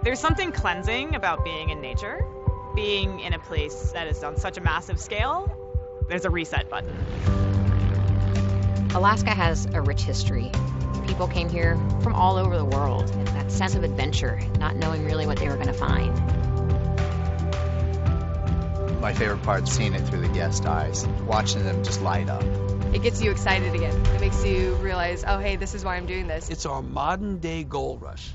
There's something cleansing about being in nature, being in a place that is on such a massive scale. There's a reset button. Alaska has a rich history. People came here from all over the world. That sense of adventure, not knowing really what they were going to find. My favorite part is seeing it through the guest eyes, watching them just light up. It gets you excited again. It makes you realize, oh, hey, this is why I'm doing this. It's our modern day gold rush.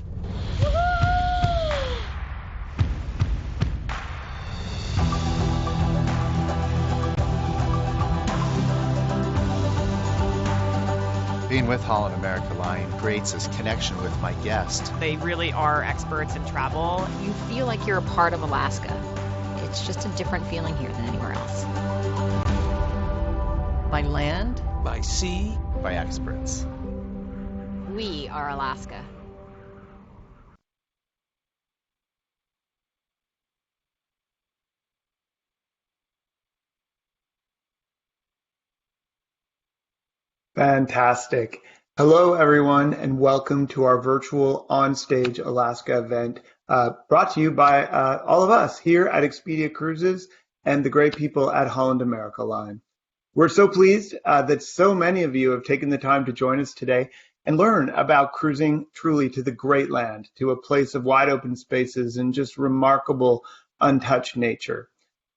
Being with Holland America Line creates this connection with my guest. They really are experts in travel. You feel like you're a part of Alaska. It's just a different feeling here than anywhere else. By land, by sea, by experts. We are Alaska. Fantastic. Hello, everyone, and welcome to our virtual Onstage Alaska event brought to you by all of us here at Expedia Cruises and the great people at Holland America Line. We're so pleased that so many of you have taken the time to join us today and learn about cruising truly to the great land, to a place of wide open spaces and just remarkable untouched nature.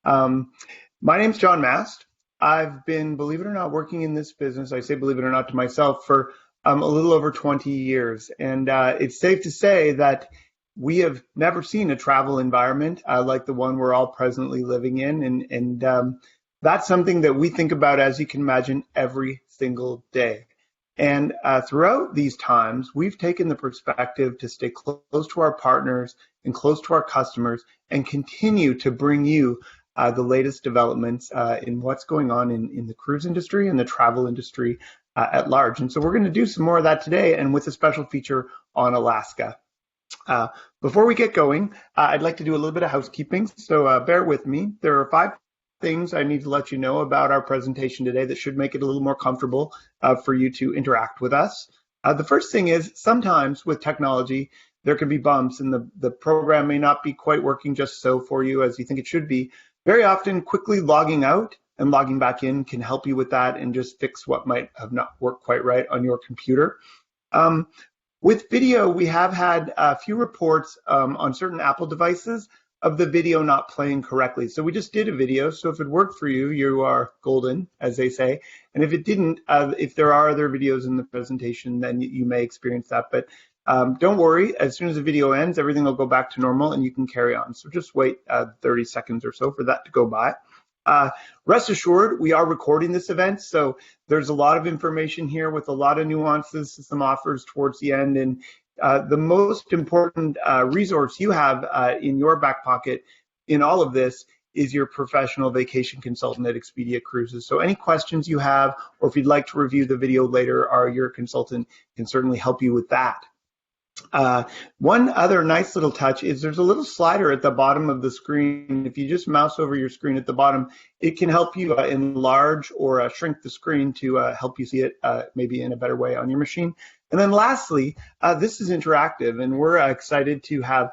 My name's John Mast. I've been, believe it or not, working in this business, I say believe it or not to myself, for a little over 20 years. And it's safe to say that we have never seen a travel environment like the one we're all presently living in. And that's something that we think about, as you can imagine, every single day. And throughout these times, we've taken the perspective to stay close to our partners and close to our customers and continue to bring you the latest developments in what's going on in the cruise industry and the travel industry at large. And so we're going to do some more of that today, and with a special feature on Alaska. Before we get going, I'd like to do a little bit of housekeeping, so bear with me. There are 5 things I need to let you know about our presentation today that should make it a little more comfortable for you to interact with us. The first thing is, sometimes with technology, there can be bumps and the program may not be quite working just so for you as you think it should be. Very often, quickly logging out and logging back in can help you with that and just fix what might have not worked quite right on your computer. With video, we have had a few reports on certain Apple devices of the video not playing correctly. So we just did a video, so if it worked for you, you are golden, as they say. And if it didn't, if there are other videos in the presentation, then you may experience that. But don't worry, as soon as the video ends, everything will go back to normal and you can carry on. So just wait 30 seconds or so for that to go by. Rest assured, we are recording this event, so there's a lot of information here with a lot of nuances, some offers towards the end, and the most important resource you have in your back pocket in all of this is your professional vacation consultant at Expedia Cruises. So any questions you have, or if you'd like to review the video later, your consultant can certainly help you with that. One other nice little touch is there's a little slider at the bottom of the screen. If you just mouse over your screen at the bottom, it can help you enlarge or shrink the screen to help you see it maybe in a better way on your machine. And then lastly, this is interactive, and we're excited to have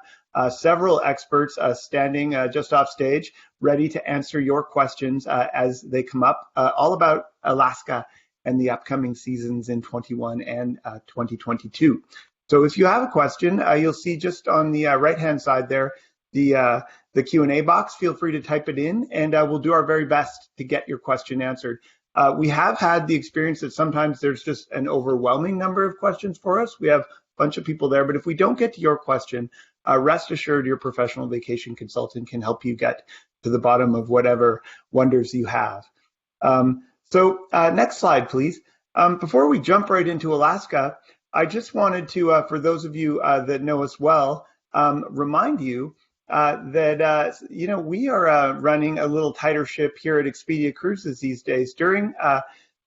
several experts standing just off stage, ready to answer your questions as they come up, all about Alaska and the upcoming seasons in 21 and 2022. So if you have a question, you'll see just on the right-hand side there, the Q&A box. Feel free to type it in, and we'll do our very best to get your question answered. We have had the experience that sometimes there's just an overwhelming number of questions for us. We have a bunch of people there, but if we don't get to your question, rest assured your professional vacation consultant can help you get to the bottom of whatever wonders you have. So next slide, please. Before we jump right into Alaska, I just wanted to, for those of you that know us well, remind you that we are running a little tighter ship here at Expedia Cruises these days. During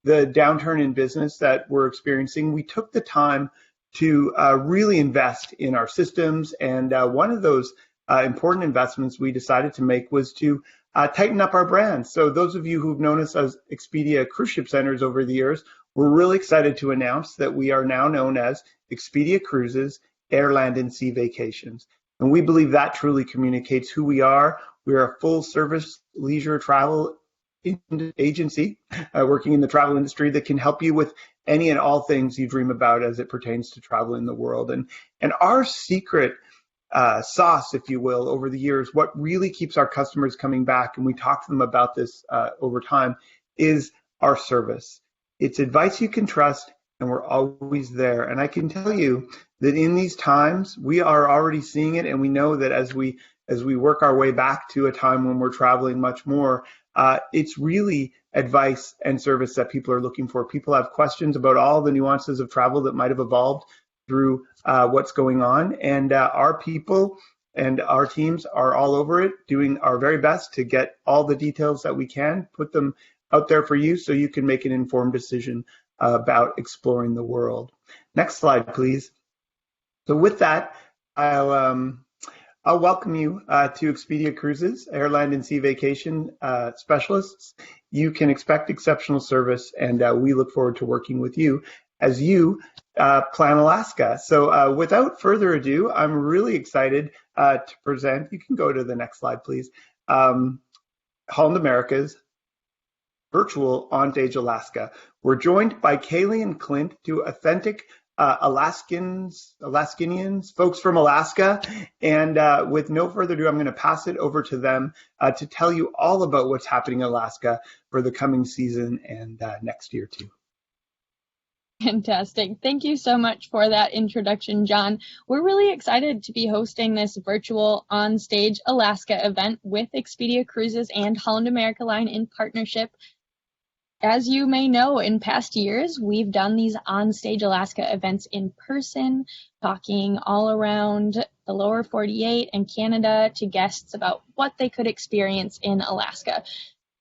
the downturn in business that we're experiencing, we took the time to really invest in our systems, and one of those important investments we decided to make was to tighten up our brand. So those of you who've known us as Expedia Cruise Ship Centers over the years, we're really excited to announce that we are now known as Expedia Cruises Air, Land, and Sea Vacations. And we believe that truly communicates who we are. We are a full service leisure travel agency working in the travel industry that can help you with any and all things you dream about as it pertains to traveling the world. And our secret sauce, if you will, over the years, what really keeps our customers coming back, and we talk to them about this over time, is our service. It's advice you can trust, and we're always there. And I can tell you that in these times, we are already seeing it, and we know that as we work our way back to a time when we're traveling much more, it's really advice and service that people are looking for. People have questions about all the nuances of travel that might have evolved through what's going on, and our people and our teams are all over it, doing our very best to get all the details that we can, put them out there for you so you can make an informed decision about exploring the world. Next slide, please. So with that, I'll welcome you to Expedia Cruises, airline and sea vacation specialists. You can expect exceptional service, and we look forward to working with you as you plan Alaska. So without further ado, I'm really excited to present. You can go to the next slide, please. Holland America's virtual Onstage Alaska. We're joined by Kaylee and Clint, two authentic Alaskanians, folks from Alaska. And with no further ado, I'm going to pass it over to them to tell you all about what's happening in Alaska for the coming season and next year too. Fantastic. Thank you so much for that introduction, John. We're really excited to be hosting this virtual Onstage Alaska event with Expedia Cruises and Holland America Line in partnership. As you may know, in past years, we've done these Onstage Alaska events in person, talking all around the lower 48 and Canada to guests about what they could experience in Alaska.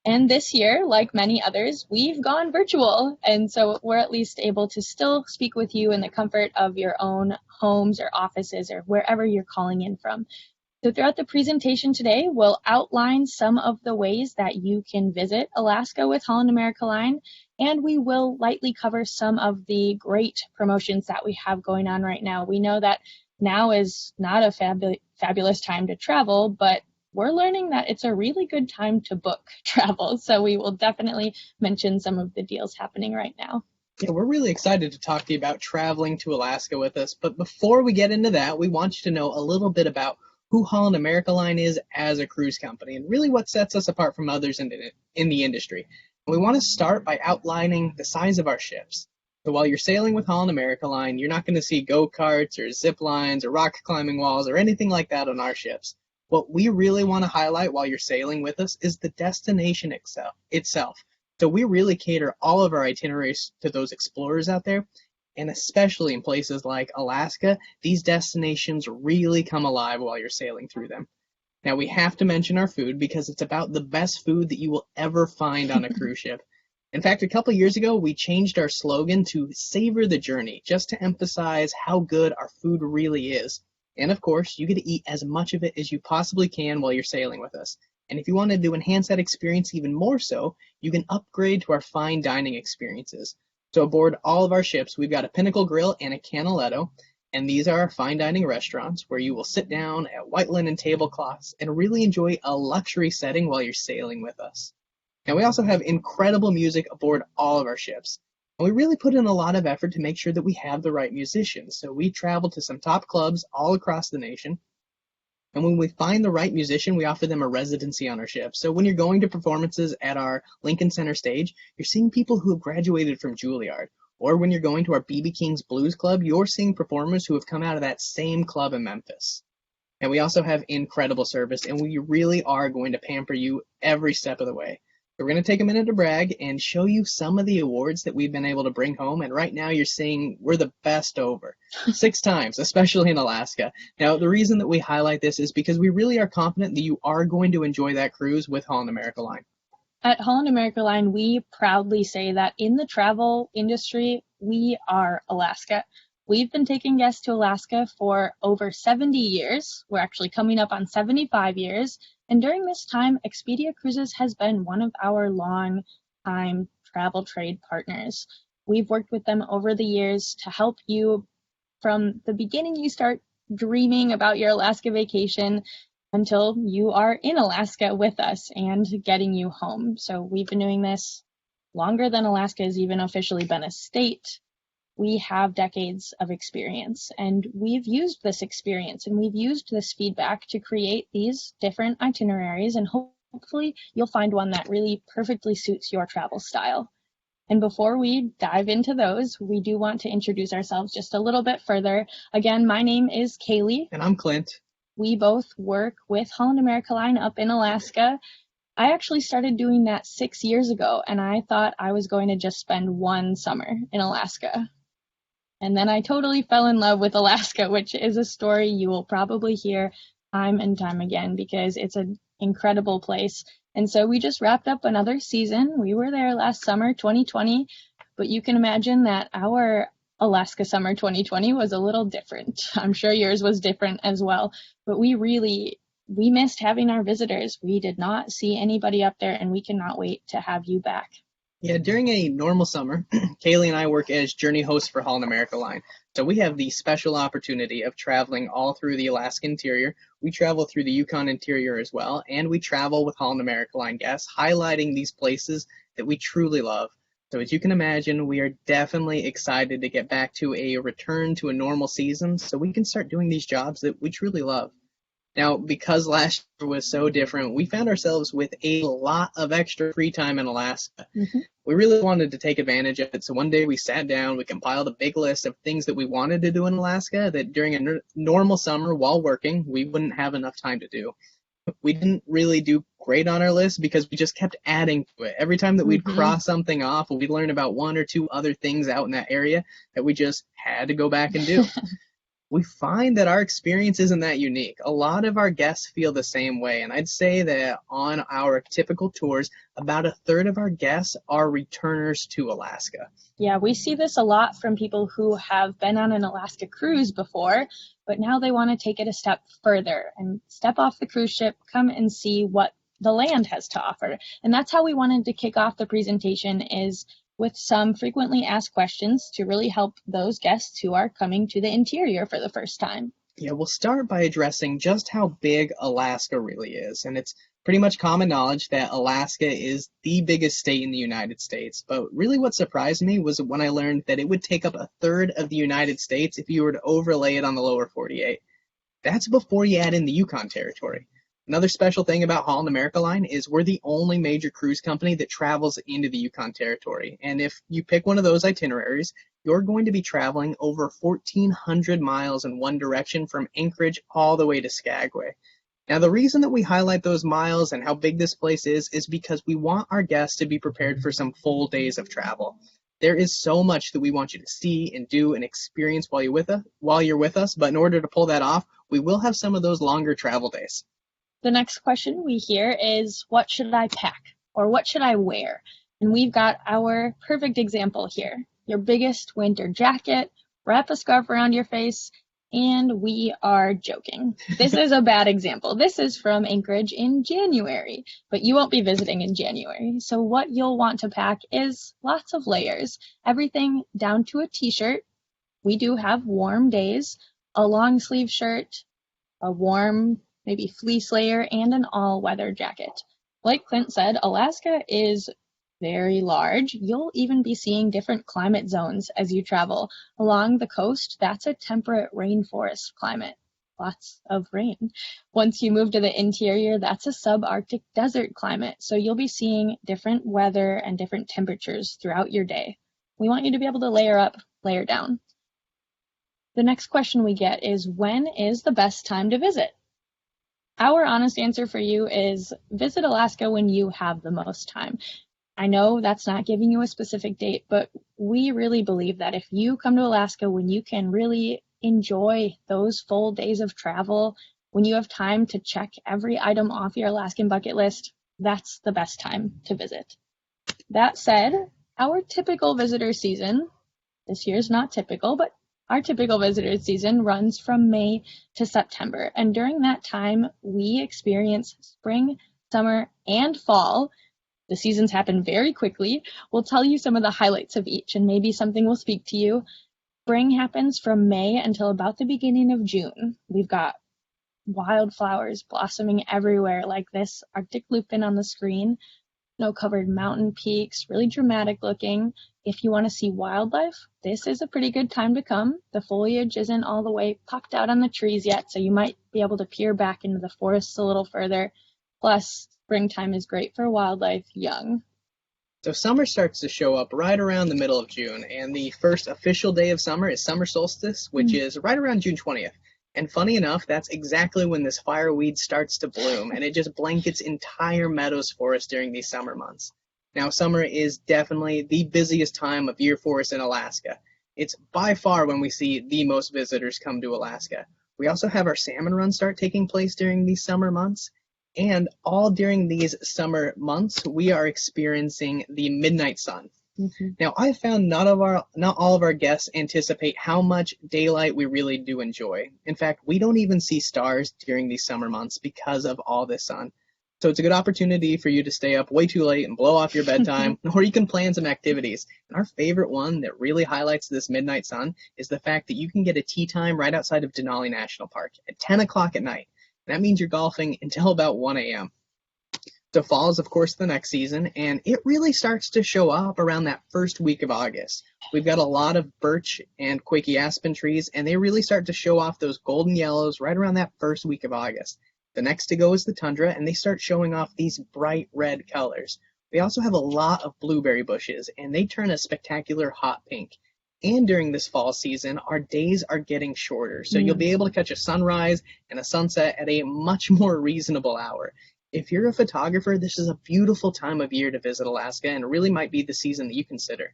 And this year, like many others, we've gone virtual. And so we're at least able to still speak with you in the comfort of your own homes or offices or wherever you're calling in from. So throughout the presentation today, we'll outline some of the ways that you can visit Alaska with Holland America Line, and we will lightly cover some of the great promotions that we have going on right now. We know that now is not a fabulous time to travel, but we're learning that it's a really good time to book travel. So we will definitely mention some of the deals happening right now. Yeah, we're really excited to talk to you about traveling to Alaska with us. But before we get into that, we want you to know a little bit about who Holland America Line is as a cruise company and really what sets us apart from others in the industry. And we want to start by outlining the size of our ships. So while you're sailing with Holland America Line, you're not going to see go-karts or zip lines or rock climbing walls or anything like that on our ships. What we really want to highlight while you're sailing with us is the destination itself. So we really cater all of our itineraries to those explorers out there. And especially in places like Alaska, these destinations really come alive while you're sailing through them. Now, we have to mention our food because it's about the best food that you will ever find on a cruise ship. In fact, a couple years ago, we changed our slogan to Savor the Journey, just to emphasize how good our food really is. And of course, you get to eat as much of it as you possibly can while you're sailing with us. And if you wanted to enhance that experience even more so, you can upgrade to our fine dining experiences. So aboard all of our ships, we've got a Pinnacle Grill and a Canaletto, and these are our fine dining restaurants where you will sit down at white linen tablecloths and really enjoy a luxury setting while you're sailing with us. Now, we also have incredible music aboard all of our ships, and we really put in a lot of effort to make sure that we have the right musicians. So we travel to some top clubs all across the nation, and when we find the right musician, we offer them a residency on our ship. So when you're going to performances at our Lincoln Center stage, you're seeing people who have graduated from Juilliard. Or when you're going to our B.B. King's Blues Club, you're seeing performers who have come out of that same club in Memphis. And we also have incredible service, and we really are going to pamper you every step of the way. So we're going to take a minute to brag and show you some of the awards that we've been able to bring home. And right now you're seeing we're the best over 6 times, especially in Alaska. Now, the reason that we highlight this is because we really are confident that you are going to enjoy that cruise with Holland America Line. At Holland America Line, we proudly say that in the travel industry, we are Alaska. We've been taking guests to Alaska for over 70 years. We're actually coming up on 75 years. And during this time, Expedia Cruises has been one of our long-time travel trade partners. We've worked with them over the years to help you from the beginning you start dreaming about your Alaska vacation until you are in Alaska with us and getting you home. So we've been doing this longer than Alaska has even officially been a state. We have decades of experience, and we've used this experience and we've used this feedback to create these different itineraries, and hopefully you'll find one that really perfectly suits your travel style. And before we dive into those, we do want to introduce ourselves just a little bit further. Again, my name is Kaylee. And I'm Clint. We both work with Holland America Line up in Alaska. I actually started doing that 6 years ago, and I thought I was going to just spend one summer in Alaska. And then I totally fell in love with Alaska, which is a story you will probably hear time and time again because it's an incredible place. And so we just wrapped up another season. We were there last summer, 2020, but you can imagine that our Alaska summer 2020 was a little different. I'm sure yours was different as well, but we missed having our visitors. We did not see anybody up there, and we cannot wait to have you back. Yeah, during a normal summer, Kaylee and I work as journey hosts for Holland America Line. So we have the special opportunity of traveling all through the Alaska interior. We travel through the Yukon interior as well, and we travel with Holland America Line guests, highlighting these places that we truly love. So as you can imagine, we are definitely excited to get back to a return to a normal season so we can start doing these jobs that we truly love. Now, because last year was so different, we found ourselves with a lot of extra free time in Alaska. Mm-hmm. We really wanted to take advantage of it, so one day we sat down, we compiled a big list of things that we wanted to do in Alaska that during a normal summer while working, we wouldn't have enough time to do. We didn't really do great on our list because we just kept adding to it. Every time that we'd cross something off, we'd learn about one or two other things out in that area that we just had to go back and do. We find that our experience isn't that unique. A lot of our guests feel the same way, and I'd say that on our typical tours, about a third of our guests are returners to Alaska. Yeah, we see this a lot from people who have been on an Alaska cruise before, but now they want to take it a step further and step off the cruise ship, come and see what the land has to offer. And that's how we wanted to kick off the presentation, is with some frequently asked questions to really help those guests who are coming to the interior for the first time. Yeah, we'll start by addressing just how big Alaska really is. And it's pretty much common knowledge that Alaska is the biggest state in the United States. But really what surprised me was when I learned that it would take up a third of the United States if you were to overlay it on the lower 48. That's before you add in the Yukon territory. Another special thing about Holland America Line is we're the only major cruise company that travels into the Yukon territory. And if you pick one of those itineraries, you're going to be traveling over 1,400 miles in one direction from Anchorage all the way to Skagway. Now, the reason that we highlight those miles and how big this place is because we want our guests to be prepared for some full days of travel. There is so much that we want you to see and do and experience while you're with us, but in order to pull that off, we will have some of those longer travel days. The next question we hear is, what should I pack? Or what should I wear? And we've got our perfect example here. Your biggest winter jacket, wrap a scarf around your face, and we are joking. This is a bad example. This is from Anchorage in January, but you won't be visiting in January. So what you'll want to pack is lots of layers, everything down to a t-shirt. We do have warm days, a long sleeve shirt, a warm maybe fleece layer, and an all-weather jacket. Like Clint said, Alaska is very large. You'll even be seeing different climate zones as you travel. Along the coast, that's a temperate rainforest climate. Lots of rain. Once you move to the interior, that's a subarctic desert climate. So you'll be seeing different weather and different temperatures throughout your day. We want you to be able to layer up, layer down. The next question we get is, when is the best time to visit? Our honest answer for you is visit Alaska when you have the most time. I know that's not giving you a specific date, but we really believe that if you come to Alaska when you can really enjoy those full days of travel, when you have time to check every item off your Alaskan bucket list, that's the best time to visit. That said, our typical visitor season, this year's not typical, but our typical visitor season runs from May to September, and during that time, we experience spring, summer, and fall. The seasons happen very quickly. We'll tell you some of the highlights of each, and maybe something will speak to you. Spring happens from May until about the beginning of June. We've got wildflowers blossoming everywhere, like this Arctic lupin on the screen, snow-covered mountain peaks, really dramatic looking. If you want to see wildlife, this is a pretty good time to come. The foliage isn't all the way popped out on the trees yet, so you might be able to peer back into the forests a little further. Plus, springtime is great for wildlife young. So summer starts to show up right around the middle of June, and the first official day of summer is summer solstice, which is right around June 20th. And funny enough, that's exactly when this fireweed starts to bloom, and it just blankets entire meadows for us during these summer months. Now, summer is definitely the busiest time of year for us in Alaska. It's by far when we see the most visitors come to Alaska. We also have our salmon runs start taking place during these summer months. And all during these summer months, we are experiencing the midnight sun. Now, I found not all of our guests anticipate how much daylight we really do enjoy. In fact, we don't even see stars during these summer months because of all this sun. So it's a good opportunity for you to stay up way too late and blow off your bedtime, or you can plan some activities. And our favorite one that really highlights this midnight sun is the fact that you can get a tea time right outside of Denali National Park at 10 o'clock at night. That means you're golfing until about 1 a.m. So fall is, of course, the next season, and it really starts to show up around that first week of August. We've got a lot of birch and quaky aspen trees, and they really start to show off those golden yellows right around that first week of August. The next to go is the tundra, and they start showing off these bright red colors. We also have a lot of blueberry bushes, and they turn a spectacular hot pink. And during this fall season, our days are getting shorter, so you'll be able to catch a sunrise and a sunset at a much more reasonable hour. If you're a photographer, this is a beautiful time of year to visit Alaska, and it really might be the season that you consider.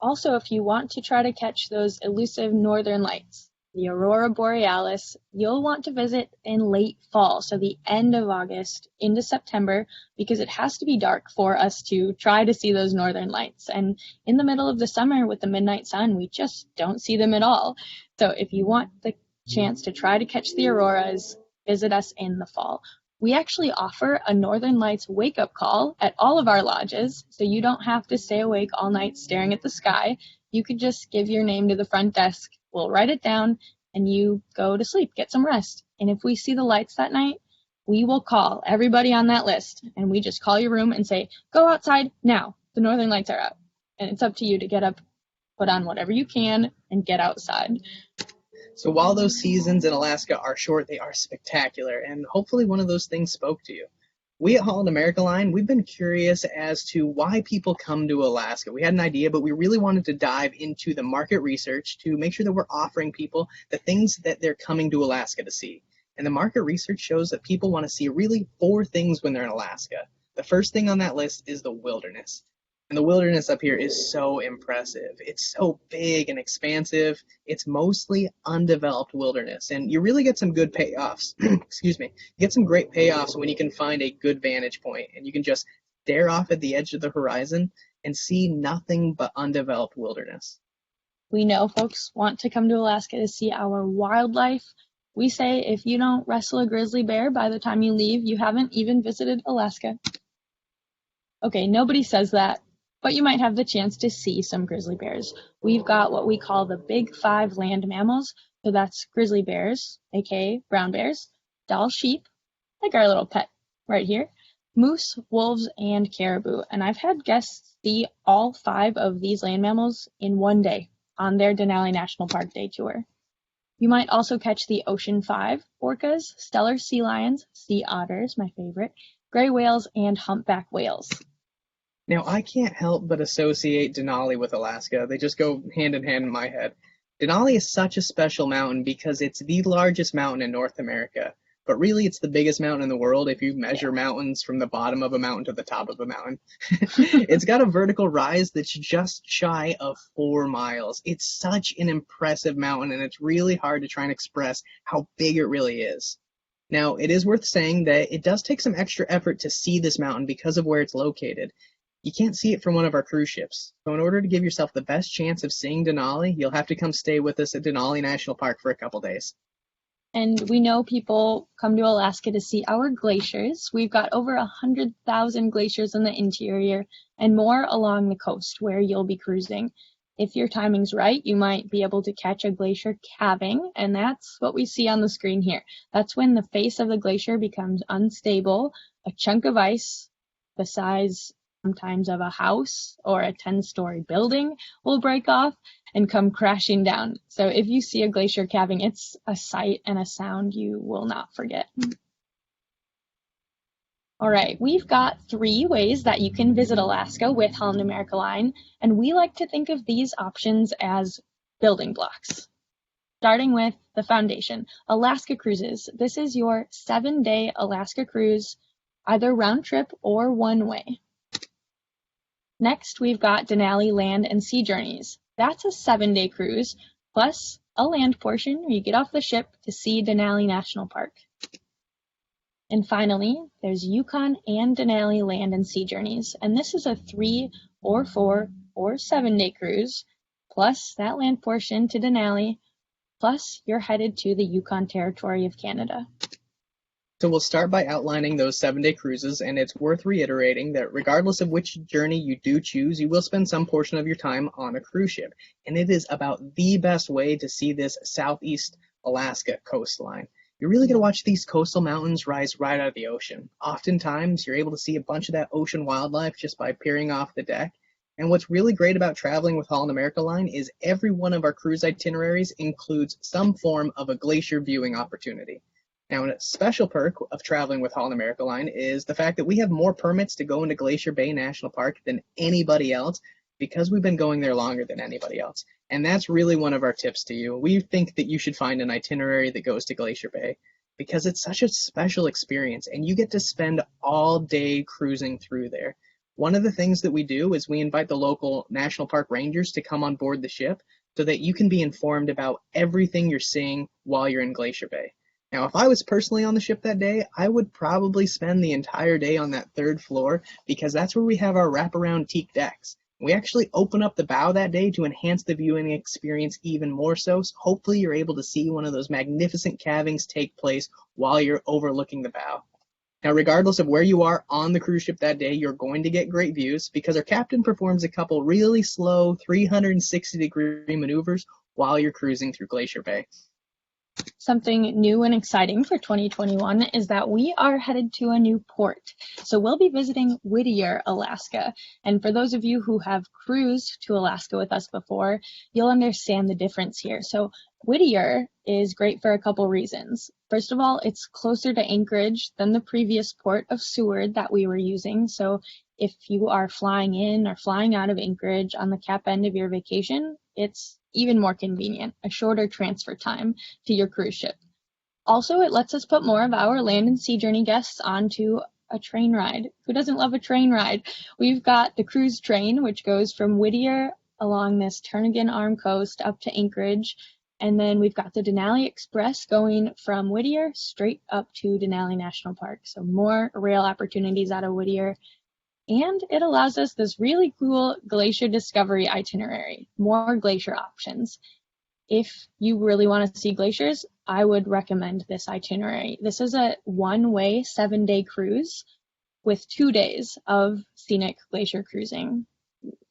Also, if you want to try to catch those elusive northern lights, the aurora borealis, you'll want to visit in late fall, so the end of August into September, because it has to be dark for us to try to see those northern lights. And in the middle of the summer with the midnight sun, we just don't see them at all. So if you want the chance to try to catch the auroras, visit us in the fall. We actually offer a Northern Lights wake-up call at all of our lodges, so you don't have to stay awake all night staring at the sky. You could just give your name to the front desk, we'll write it down, and you go to sleep, get some rest. And if we see the lights that night, we will call everybody on that list, and we just call your room and say, go outside now, the Northern Lights are out. And it's up to you to get up, put on whatever you can, and get outside. So while those seasons in Alaska are short, they are spectacular, and hopefully one of those things spoke to you. We at Holland America Line, we've been curious as to why people come to Alaska. We had an idea, but we really wanted to dive into the market research to make sure that we're offering people the things that they're coming to Alaska to see. And the market research shows that people want to see really 4 things when they're in Alaska. The first thing on that list is the wilderness. And the wilderness up here is so impressive. It's so big and expansive. It's mostly undeveloped wilderness. And you really get some good payoffs. Excuse me. You get some great payoffs when you can find a good vantage point and you can just stare off at the edge of the horizon and see nothing but undeveloped wilderness. We know folks want to come to Alaska to see our wildlife. We say if you don't wrestle a grizzly bear by the time you leave, you haven't even visited Alaska. Okay, nobody says that, but you might have the chance to see some grizzly bears. We've got what we call the Big 5 land mammals. So that's grizzly bears, aka brown bears, Dall sheep, like our little pet right here, moose, wolves, and caribou. And I've had guests see all 5 of these land mammals in one day on their Denali National Park day tour. You might also catch the Ocean 5, orcas, stellar sea lions, sea otters, my favorite, gray whales, and humpback whales. Now, I can't help but associate Denali with Alaska. They just go hand in hand in my head. Denali is such a special mountain because it's the largest mountain in North America. But really, it's the biggest mountain in the world if you measure mountains from the bottom of a mountain to the top of a mountain. It's got a vertical rise that's just shy of 4 miles. It's such an impressive mountain, and it's really hard to try and express how big it really is. Now, it is worth saying that it does take some extra effort to see this mountain because of where it's located. You can't see it from one of our cruise ships. So in order to give yourself the best chance of seeing Denali, you'll have to come stay with us at Denali National Park for a couple days. And we know people come to Alaska to see our glaciers. We've got over 100,000 glaciers in the interior and more along the coast where you'll be cruising. If your timing's right, you might be able to catch a glacier calving, and that's what we see on the screen here. That's when the face of the glacier becomes unstable, a chunk of ice the size sometimes of a house or a 10-story building will break off and come crashing down. So if you see a glacier calving, it's a sight and a sound you will not forget. All right, we've got 3 ways that you can visit Alaska with Holland America Line, and we like to think of these options as building blocks. Starting with the foundation, Alaska Cruises. This is your 7-day Alaska cruise, either round trip or one way. Next, we've got Denali Land and Sea Journeys. That's a 7-day cruise, plus a land portion where you get off the ship to see Denali National Park. And finally, there's Yukon and Denali Land and Sea Journeys, and this is a 3 or 4 or 7-day cruise, plus that land portion to Denali, plus you're headed to the Yukon Territory of Canada. So we'll start by outlining those 7-day cruises, and it's worth reiterating that regardless of which journey you do choose, you will spend some portion of your time on a cruise ship. And it is about the best way to see this Southeast Alaska coastline. You're really going to watch these coastal mountains rise right out of the ocean. Oftentimes, you're able to see a bunch of that ocean wildlife just by peering off the deck. And what's really great about traveling with Holland America Line is every one of our cruise itineraries includes some form of a glacier viewing opportunity. Now, a special perk of traveling with Holland America Line is the fact that we have more permits to go into Glacier Bay National Park than anybody else because we've been going there longer than anybody else. And that's really one of our tips to you. We think that you should find an itinerary that goes to Glacier Bay because it's such a special experience and you get to spend all day cruising through there. One of the things that we do is we invite the local national park rangers to come on board the ship so that you can be informed about everything you're seeing while you're in Glacier Bay. Now, if I was personally on the ship that day, I would probably spend the entire day on that 3rd floor because that's where we have our wraparound teak decks. We actually open up the bow that day to enhance the viewing experience even more so hopefully you're able to see one of those magnificent calvings take place while you're overlooking the bow. Now, regardless of where you are on the cruise ship that day, you're going to get great views because our captain performs a couple really slow 360-degree maneuvers while you're cruising through Glacier Bay. Something new and exciting for 2021 is that we are headed to a new port. So we'll be visiting Whittier, Alaska. And for those of you who have cruised to Alaska with us before, you'll understand the difference here. So Whittier is great for a couple reasons. First of all, it's closer to Anchorage than the previous port of Seward that we were using. So if you are flying in or flying out of Anchorage on the cap end of your vacation, it's even more convenient, a shorter transfer time to your cruise ship. Also, it lets us put more of our land and sea journey guests onto a train ride. Who doesn't love a train ride? We've got the cruise train, which goes from Whittier along this Turnagain Arm coast up to Anchorage. And then we've got the Denali Express going from Whittier straight up to Denali National Park. So more rail opportunities out of Whittier. And it allows us this really cool glacier discovery itinerary, more glacier options. If you really want to see glaciers, I would recommend this itinerary. This is a one-way 7-day cruise with 2 days of scenic glacier cruising.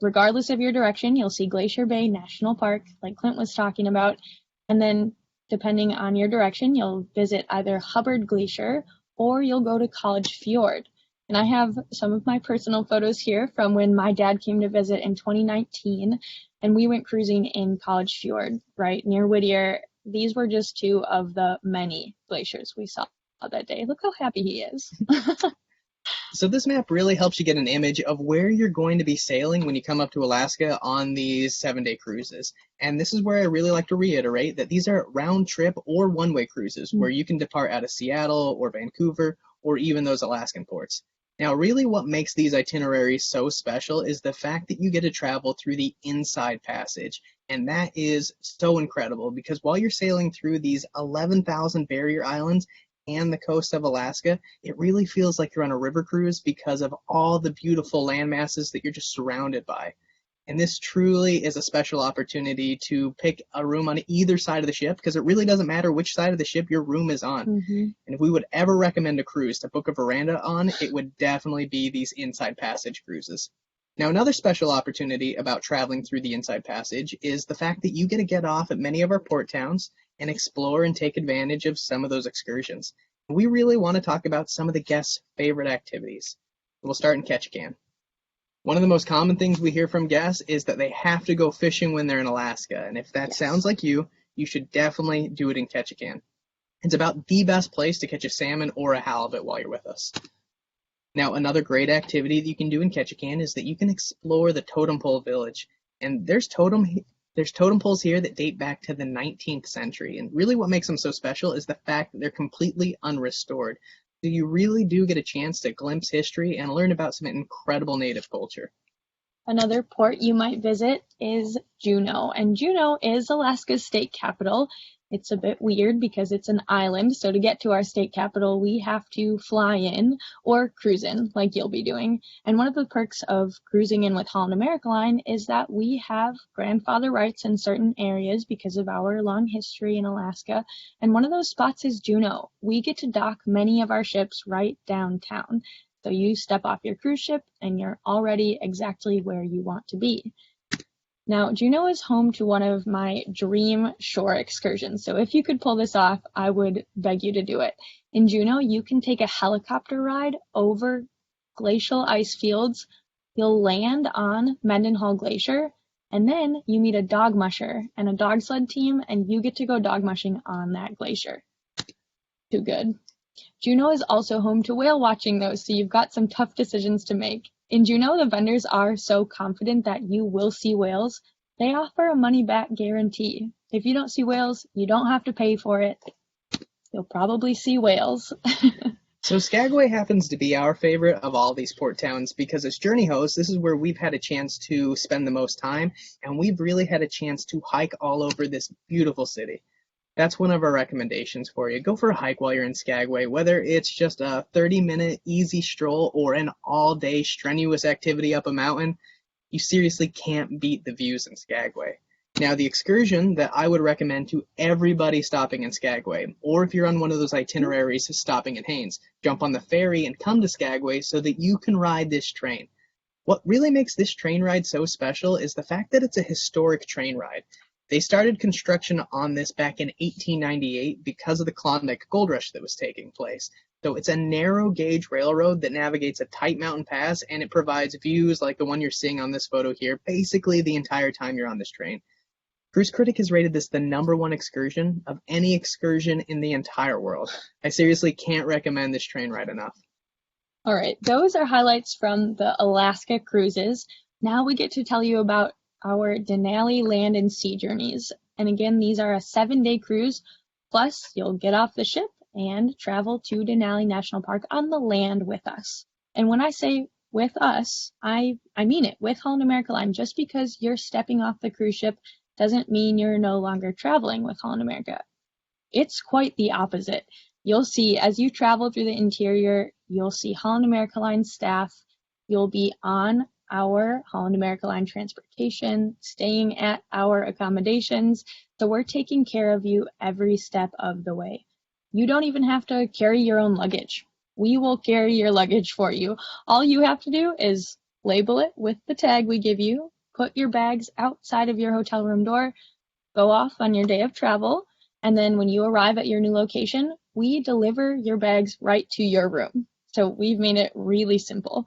Regardless of your direction, you'll see Glacier Bay National Park, like Clint was talking about, and then depending on your direction, you'll visit either Hubbard Glacier or you'll go to College Fjord. And I have some of my personal photos here from when my dad came to visit in 2019, and we went cruising in College Fjord, right near Whittier. These were just 2 of the many glaciers we saw that day. Look how happy he is. So this map really helps you get an image of where you're going to be sailing when you come up to Alaska on these 7-day cruises. And this is where I really like to reiterate that these are round trip or one-way cruises where you can depart out of Seattle or Vancouver or even those Alaskan ports. Now, really what makes these itineraries so special is the fact that you get to travel through the Inside Passage. And that is so incredible because while you're sailing through these 11,000 barrier islands and the coast of Alaska, it really feels like you're on a river cruise because of all the beautiful land masses that you're just surrounded by. And this truly is a special opportunity to pick a room on either side of the ship because it really doesn't matter which side of the ship your room is on. And if we would ever recommend a cruise to book a veranda on, it would definitely be these Inside Passage cruises. Now, another special opportunity about traveling through the Inside Passage is the fact that you get to get off at many of our port towns and explore and take advantage of some of those excursions. We really want to talk about some of the guests' favorite activities. We'll start in Ketchikan. One of the most common things we hear from guests is that they have to go fishing when they're in Alaska, and if that sounds like you should definitely do it in Ketchikan. It's about the best place to catch a salmon or a halibut while you're with us. Now, another great activity that you can do in Ketchikan is that you can explore the totem pole village. And there's totem poles here that date back to the 19th century. And really what makes them so special is the fact that they're completely unrestored. So you really do get a chance to glimpse history and learn about some incredible native culture. Another port you might visit is Juneau, and Juneau is Alaska's state capital. It's a bit weird because it's an island, so to get to our state capital, we have to fly in or cruise in, like you'll be doing. And one of the perks of cruising in with Holland America Line is that we have grandfather rights in certain areas because of our long history in Alaska, and one of those spots is Juneau. We get to dock many of our ships right downtown. So you step off your cruise ship and you're already exactly where you want to be. Now, Juneau is home to one of my dream shore excursions. So if you could pull this off, I would beg you to do it. In Juneau, you can take a helicopter ride over glacial ice fields. You'll land on Mendenhall Glacier, and then you meet a dog musher and a dog sled team, and you get to go dog mushing on that glacier. Too good. Juneau is also home to whale watching though, so you've got some tough decisions to make. In Juneau, the vendors are so confident that you will see whales, they offer a money-back guarantee. If you don't see whales, you don't have to pay for it. You'll probably see whales. So Skagway happens to be our favorite of all these port towns because as journey hosts, this is where we've had a chance to spend the most time, and we've really had a chance to hike all over this beautiful city. That's one of our recommendations for you. Go for a hike while you're in Skagway, whether it's just a 30-minute easy stroll or an all-day strenuous activity up a mountain. You seriously can't beat the views in Skagway. Now, the excursion that I would recommend to everybody stopping in Skagway, or if you're on one of those itineraries stopping in Haines, jump on the ferry and come to Skagway so that you can ride this train. What really makes this train ride so special is the fact that it's a historic train ride. They started construction on this back in 1898 because of the Klondike Gold Rush that was taking place. So it's a narrow gauge railroad that navigates a tight mountain pass, and it provides views like the one you're seeing on this photo here, basically the entire time you're on this train. Cruise Critic has rated this the #1 excursion of any excursion in the entire world. I seriously can't recommend this train ride enough. All right, those are highlights from the Alaska cruises. Now we get to tell you about our Denali land and sea journeys. And again, these are a 7-day cruise, plus you'll get off the ship and travel to Denali National Park on the land with us. And when I say with us, I mean it, with Holland America Line. Just because you're stepping off the cruise ship doesn't mean you're no longer traveling with Holland America. It's quite the opposite. You'll see, as you travel through the interior, you'll see Holland America Line staff. You'll be on our Holland America Line transportation, staying at our accommodations. So we're taking care of you every step of the way. You don't even have to carry your own luggage. We will carry your luggage for you. All you have to do is label it with the tag we give you, put your bags outside of your hotel room door, go off on your day of travel, and then when you arrive at your new location, we deliver your bags right to your room. So we've made it really simple.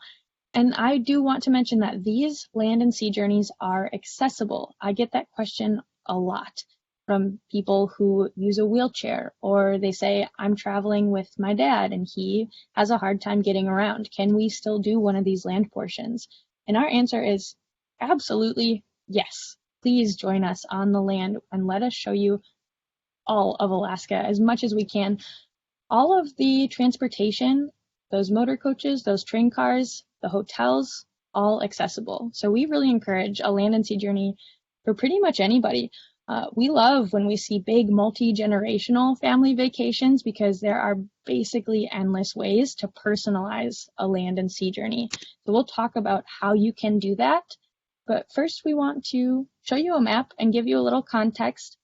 And I do want to mention that these land and sea journeys are accessible. I get that question a lot from people who use a wheelchair, or they say, I'm traveling with my dad and he has a hard time getting around. Can we still do one of these land portions? And our answer is absolutely yes. Please join us on the land and let us show you all of Alaska as much as we can. All of the transportation, those motor coaches, those train cars, the hotels, all accessible. So we really encourage a land and sea journey for pretty much anybody. We love when we see big multi-generational family vacations because there are basically endless ways to personalize a land and sea journey. So we'll talk about how you can do that. But first we want to show you a map and give you a little context.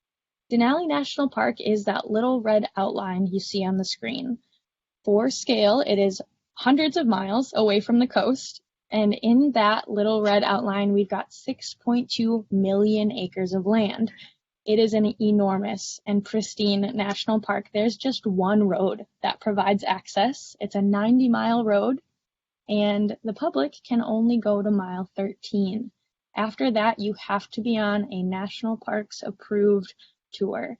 Denali National Park is that little red outline you see on the screen. For scale, it is hundreds of miles away from the coast. And in that little red outline, we've got 6.2 million acres of land. It is an enormous and pristine national park. There's just one road that provides access. It's a 90-mile road, and the public can only go to mile 13. After that, you have to be on a national parks approved tour.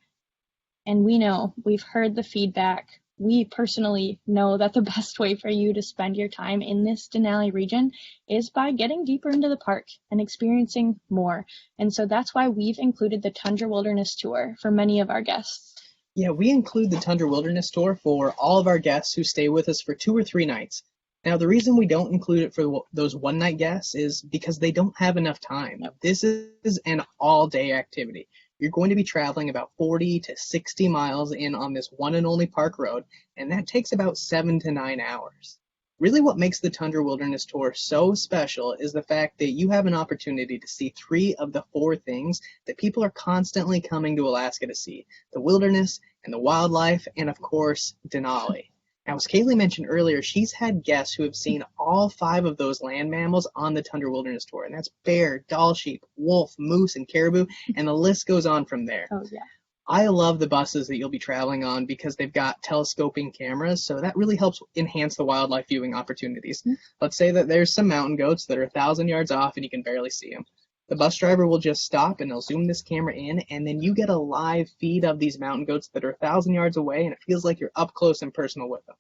And we've heard the feedback. We personally know that the best way for you to spend your time in this Denali region is by getting deeper into the park and experiencing more. And so that's why we've included the Tundra Wilderness Tour for many of our guests. Yeah, we include the Tundra Wilderness Tour for all of our guests who stay with us for 2 or 3 nights. Now, the reason we don't include it for those one-night guests is because they don't have enough time. This is an all-day activity. You're going to be traveling about 40 to 60 miles in on this one and only park road, and that takes about 7 to 9 hours. Really what makes the Tundra Wilderness Tour so special is the fact that you have an opportunity to see 3 of the 4 things that people are constantly coming to Alaska to see: the wilderness and the wildlife, and of course, Denali. Now, as Kaylee mentioned earlier, she's had guests who have seen all 5 of those land mammals on the Tundra Wilderness Tour, and that's bear, Dall sheep, wolf, moose, and caribou, and the list goes on from there. Oh, yeah. I love the buses that you'll be traveling on because they've got telescoping cameras, so that really helps enhance the wildlife viewing opportunities. Mm-hmm. Let's say that there's some mountain goats that are 1,000 yards off and you can barely see them. The bus driver will just stop and they'll zoom this camera in, and then you get a live feed of these mountain goats that are 1,000 yards away, and it feels like you're up close and personal with them.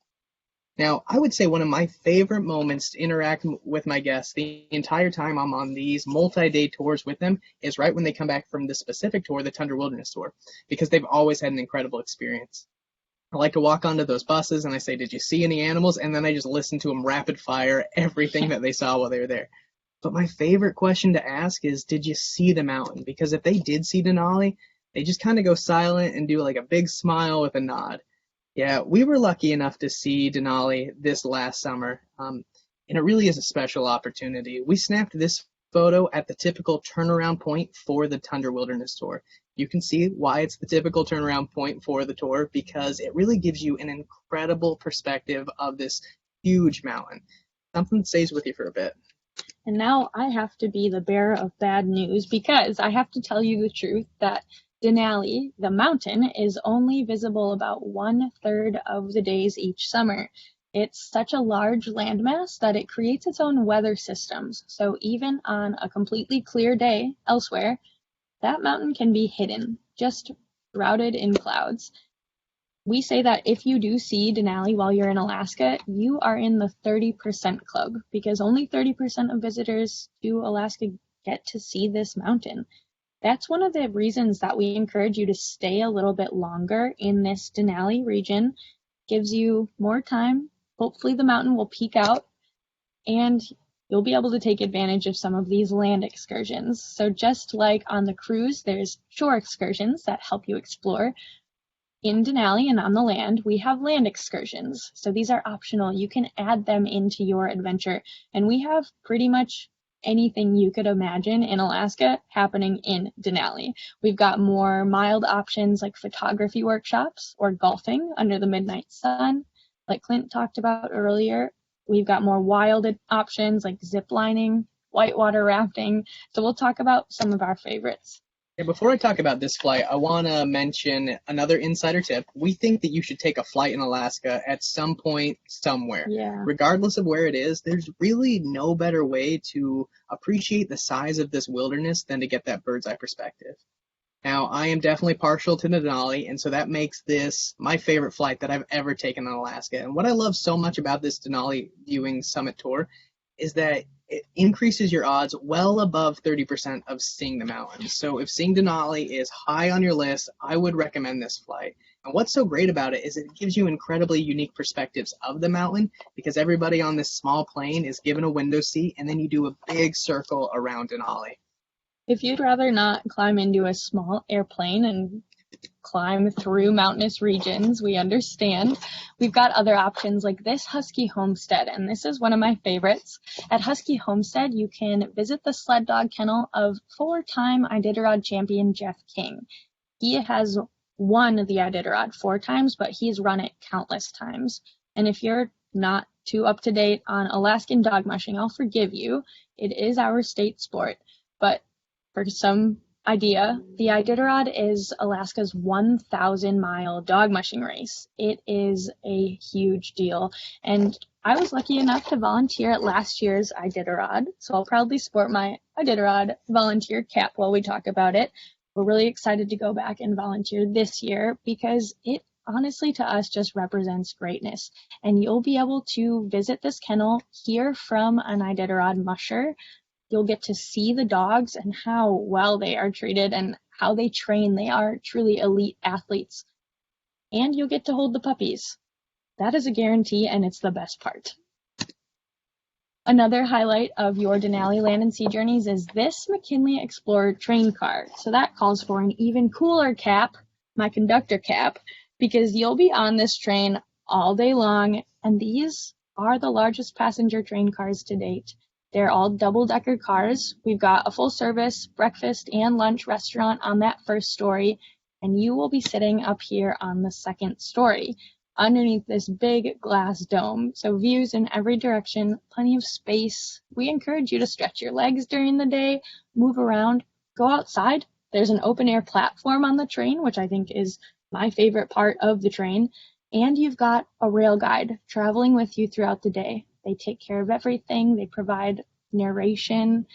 Now, I would say one of my favorite moments to interact with my guests the entire time I'm on these multi-day tours with them is right when they come back from the specific tour, the Tundra Wilderness Tour, because they've always had an incredible experience. I like to walk onto those buses and I say, "Did you see any animals?" And then I just listen to them rapid fire everything that they saw while they were there. But my favorite question to ask is, did you see the mountain? Because if they did see Denali, they just kind of go silent and do like a big smile with a nod. Yeah, we were lucky enough to see Denali this last summer, and it really is a special opportunity. We snapped this photo at the typical turnaround point for the Tundra Wilderness Tour. You can see why it's the typical turnaround point for the tour, because it really gives you an incredible perspective of this huge mountain. Something that stays with you for a bit. And now I have to be the bearer of bad news, because I have to tell you the truth that Denali, the mountain, is only visible about 1/3 of the days each summer. It's such a large landmass that it creates its own weather systems. So even on a completely clear day elsewhere, that mountain can be hidden, just shrouded in clouds. We say that if you do see Denali while you're in Alaska, you are in the 30% club, because only 30% of visitors to Alaska get to see this mountain. That's one of the reasons that we encourage you to stay a little bit longer in this Denali region. Gives you more time. Hopefully the mountain will peak out and you'll be able to take advantage of some of these land excursions. So just like on the cruise, there's shore excursions that help you explore. In Denali and on the land, we have land excursions. So these are optional. You can add them into your adventure. And we have pretty much anything you could imagine in Alaska happening in Denali. We've got more mild options like photography workshops or golfing under the midnight sun, like Clint talked about earlier. We've got more wild options like zip lining, whitewater rafting. So we'll talk about some of our favorites. Yeah, before I talk about this flight, I want to mention another insider tip. We think that you should take a flight in Alaska at some point, somewhere. Yeah. Regardless of where it is, there's really no better way to appreciate the size of this wilderness than to get that bird's eye perspective. Now, I am definitely partial to Denali, and so that makes this my favorite flight that I've ever taken in Alaska. And what I love so much about this Denali Viewing Summit Tour is that it increases your odds well above 30% of seeing the mountains. So if seeing Denali is high on your list, I would recommend this flight. And what's so great about it is it gives you incredibly unique perspectives of the mountain, because everybody on this small plane is given a window seat, and then you do a big circle around Denali. If you'd rather not climb into a small airplane and climb through mountainous regions, we understand. We've got other options like this Husky Homestead, and this is one of my favorites. At Husky Homestead, you can visit the sled dog kennel of 4-time Iditarod champion Jeff King. He has won the Iditarod 4 times, but he's run it countless times. And if you're not too up to date on Alaskan dog mushing, I'll forgive you. It is our state sport. But for some idea, the Iditarod is Alaska's 1,000-mile dog mushing race. It is a huge deal. And I was lucky enough to volunteer at last year's Iditarod, so I'll proudly sport my Iditarod volunteer cap while we talk about it. We're really excited to go back and volunteer this year because it honestly to us just represents greatness. And you'll be able to visit this kennel, hear from an Iditarod musher. You'll get to see the dogs and how well they are treated and how they train. They are truly elite athletes. And you'll get to hold the puppies. That is a guarantee, and it's the best part. Another highlight of your Denali Land and Sea Journeys is this McKinley Explorer train car. So that calls for an even cooler cap, my conductor cap, because you'll be on this train all day long, and these are the largest passenger train cars to date. They're all double-decker cars. We've got a full-service breakfast and lunch restaurant on that first story, and you will be sitting up here on the second story, underneath this big glass dome. So views in every direction, plenty of space. We encourage you to stretch your legs during the day, move around, go outside. There's an open-air platform on the train, which I think is my favorite part of the train. And you've got a rail guide traveling with you throughout the day. They take care of everything. They provide narration,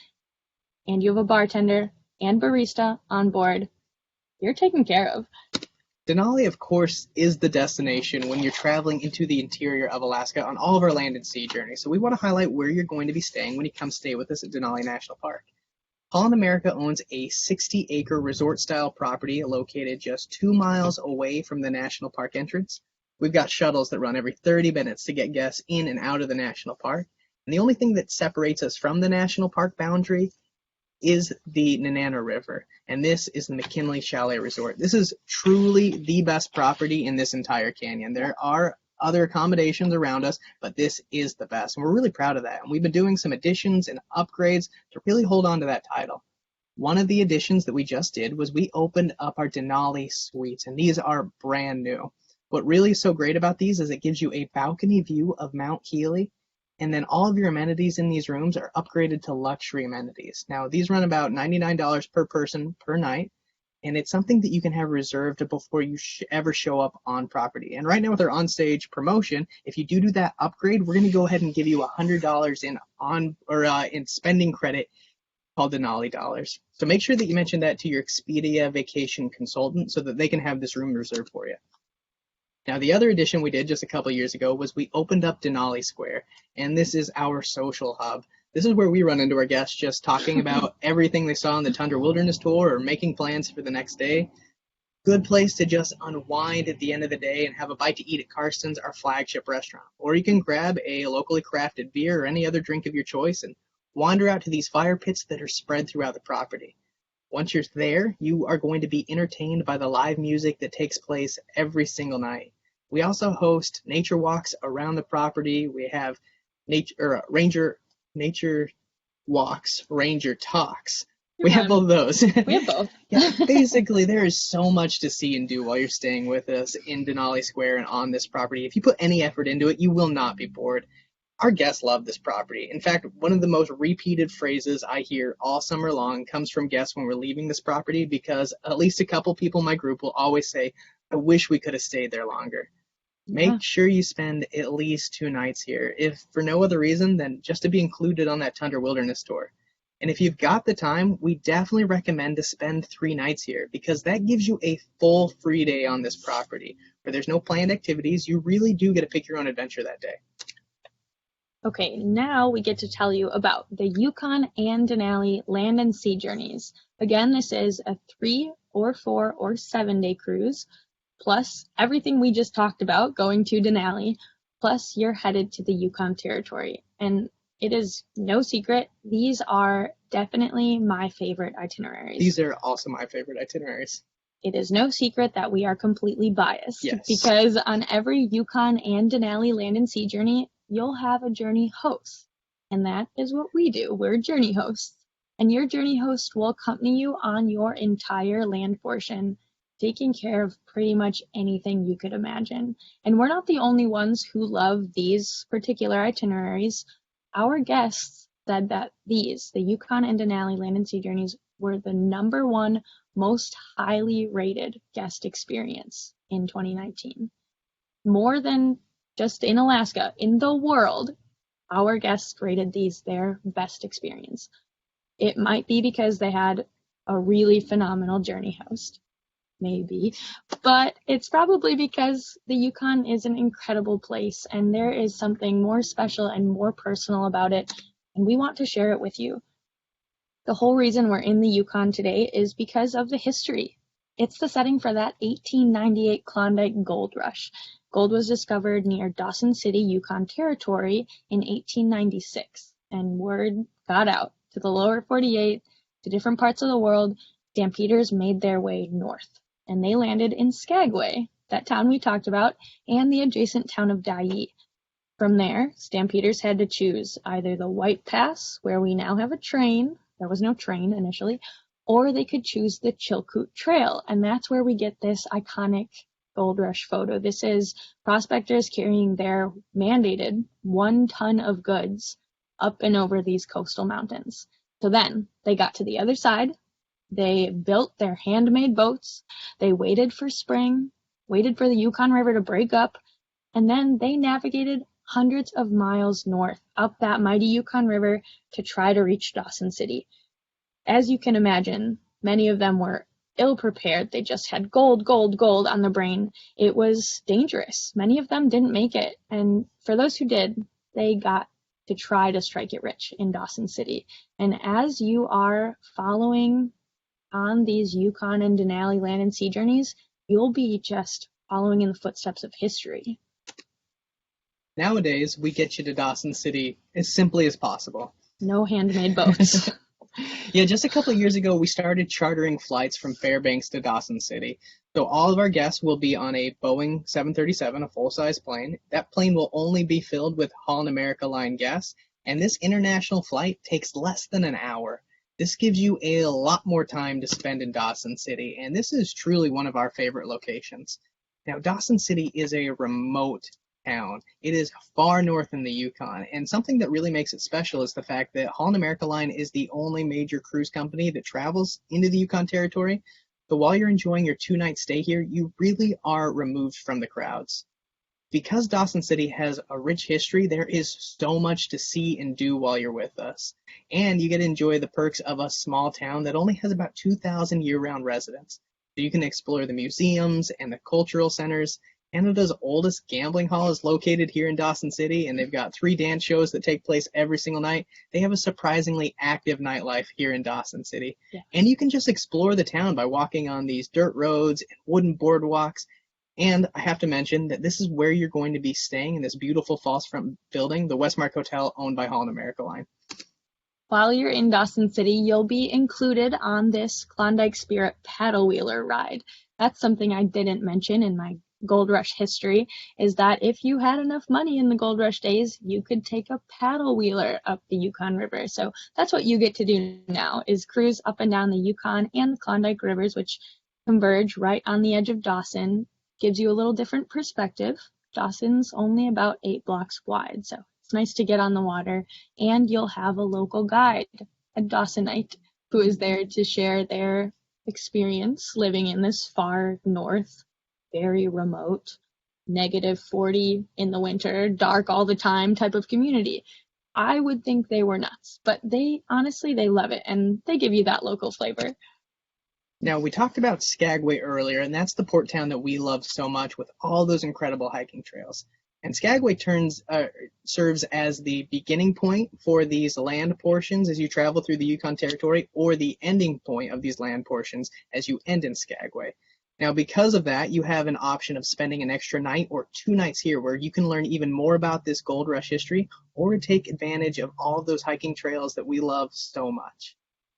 and you have a bartender and barista on board. You're taken care of. Denali, of course, is the destination when you're traveling into the interior of Alaska on all of our land and sea journeys. So we want to highlight where you're going to be staying when you come stay with us at Denali National Park. Holland America owns a 60-acre resort-style property located just 2 miles away from the national park entrance. We've got shuttles that run every 30 minutes to get guests in and out of the national park. And the only thing that separates us from the national park boundary is the Nenana River, and this is the McKinley Chalet Resort. This is truly the best property in this entire canyon. There are other accommodations around us, but this is the best, and we're really proud of that. And we've been doing some additions and upgrades to really hold on to that title. One of the additions that we just did was we opened up our Denali suites, and these are brand new. What really is so great about these is it gives you a balcony view of Mount Healy, and then all of your amenities in these rooms are upgraded to luxury amenities. Now, these run about $99 per person per night, and it's something that you can have reserved before you ever show up on property. And right now with our Onstage promotion, if you do that upgrade, we're going to go ahead and give you $100 in spending credit called Denali dollars. So make sure that you mention that to your Expedia vacation consultant so that they can have this room reserved for you. Now, the other addition we did just a couple years ago was we opened up Denali Square, and this is our social hub. This is where we run into our guests just talking about everything they saw on the Tundra Wilderness Tour or making plans for the next day. Good place to just unwind at the end of the day and have a bite to eat at Karsten's, our flagship restaurant. Or you can grab a locally crafted beer or any other drink of your choice and wander out to these fire pits that are spread throughout the property. Once you're there, you are going to be entertained by the live music that takes place every single night. We also host nature walks around the property. We have ranger walks, ranger talks. We have both of those. We have both. Yeah, basically, there is so much to see and do while you're staying with us in Denali Square and on this property. If you put any effort into it, you will not be bored. Our guests love this property. In fact, one of the most repeated phrases I hear all summer long comes from guests when we're leaving this property, because at least a couple people in my group will always say, I wish we could have stayed there longer. Make sure you spend at least 2 nights here, if for no other reason than just to be included on that Tundra Wilderness Tour. And if you've got the time, we definitely recommend to spend 3 nights here, because that gives you a full free day on this property, where there's no planned activities. You really do get to pick your own adventure that day. Okay, now we get to tell you about the Yukon and Denali Land and Sea Journeys. Again, this is a 3 or 4 or 7 day cruise, plus everything we just talked about going to Denali, plus you're headed to the Yukon Territory. And it is no secret, these are definitely my favorite itineraries. These are also my favorite itineraries. It is no secret that we are completely biased. Yes. Because on every Yukon and Denali Land and Sea Journey, you'll have a journey host. And that is what we do. We're journey hosts. And your journey host will accompany you on your entire land portion. taking care of pretty much anything you could imagine. And we're not the only ones who love these particular itineraries. Our guests said that the Yukon and Denali Land and Sea Journeys were the #1 most highly rated guest experience in 2019. More than just in Alaska, in the world, our guests rated these their best experience. It might be because they had a really phenomenal journey host, maybe, but it's probably because the Yukon is an incredible place and there is something more special and more personal about it, and we want to share it with you. The whole reason we're in the Yukon today is because of the history. It's the setting for that 1898 Klondike Gold Rush. Gold was discovered near Dawson City, Yukon Territory in 1896, and word got out to the lower 48, to different parts of the world. Stampeders made their way north, and they landed in Skagway, that town we talked about, and the adjacent town of Dyea. From there, Stampeders had to choose either the White Pass, where we now have a train, there was no train initially, or they could choose the Chilkoot Trail, and that's where we get this iconic Gold Rush photo. This is prospectors carrying their mandated 1 ton of goods up and over these coastal mountains. So then they got to the other side, they built their handmade boats, they waited for spring, waited for the Yukon River to break up, and then they navigated hundreds of miles north up that mighty Yukon River to try to reach Dawson City. As you can imagine, many of them were ill-prepared. They just had gold, gold, gold on the brain. It was dangerous. Many of them didn't make it, and for those who did, they got to try to strike it rich in Dawson City. And as you are following on these Yukon and Denali Land and Sea Journeys, you'll be just following in the footsteps of history. Nowadays, we get you to Dawson City as simply as possible. No handmade boats. Yeah, just a couple of years ago, we started chartering flights from Fairbanks to Dawson City. So all of our guests will be on a Boeing 737, a full-size plane. That plane will only be filled with Holland America Line guests, and this international flight takes less than an hour. This gives you a lot more time to spend in Dawson City, and this is truly one of our favorite locations. Now, Dawson City is a remote town. It is far north in the Yukon, and something that really makes it special is the fact that Holland America Line is the only major cruise company that travels into the Yukon Territory. So while you're enjoying your 2-night stay here, you really are removed from the crowds. Because Dawson City has a rich history, there is so much to see and do while you're with us. And you get to enjoy the perks of a small town that only has about 2,000 year-round residents. So you can explore the museums and the cultural centers. Canada's oldest gambling hall is located here in Dawson City, and they've got 3 dance shows that take place every single night. They have a surprisingly active nightlife here in Dawson City. Yeah. And you can just explore the town by walking on these dirt roads and wooden boardwalks. And I have to mention that this is where you're going to be staying in this beautiful false front building, the Westmark Hotel, owned by Holland America Line. While you're in Dawson City, you'll be included on this Klondike Spirit paddle wheeler ride. That's something I didn't mention in my Gold Rush history, is that if you had enough money in the Gold Rush days, you could take a paddle wheeler up the Yukon River. So that's what you get to do now, is cruise up and down the Yukon and the Klondike Rivers, which converge right on the edge of Dawson. Gives you a little different perspective. Dawson's only about 8 blocks wide, so it's nice to get on the water, and you'll have a local guide, a Dawsonite, who is there to share their experience living in this far north, very remote, -40 in the winter, dark all the time type of community. I would think they were nuts, but they love it, and they give you that local flavor. Now, we talked about Skagway earlier, and that's the port town that we love so much with all those incredible hiking trails. And Skagway serves as the beginning point for these land portions as you travel through the Yukon Territory, or the ending point of these land portions as you end in Skagway. Now, because of that, you have an option of spending an extra night or 2 nights here where you can learn even more about this Gold Rush history, or take advantage of all of those hiking trails that we love so much.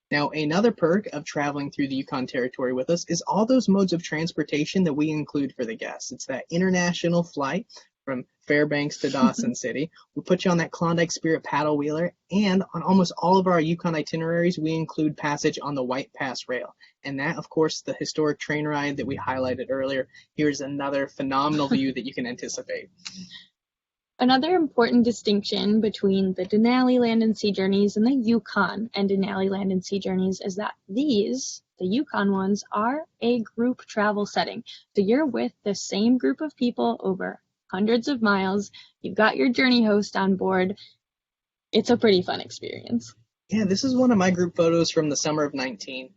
Now, another perk of traveling through the Yukon Territory with us is all those modes of transportation that we include for the guests. It's that international flight from Fairbanks to Dawson City. We put you on that Klondike Spirit paddle wheeler, and on almost all of our Yukon itineraries, we include passage on the White Pass Rail. and that, of course, the historic train ride that we highlighted earlier. Here's another phenomenal view that you can anticipate. Another important distinction between the Denali Land and Sea Journeys and the Yukon and Denali Land and Sea Journeys is that these, the Yukon ones, are a group travel setting. So you're with the same group of people over hundreds of miles. You've got your journey host on board. It's a pretty fun experience. Yeah, this is one of my group photos from the summer of 2019.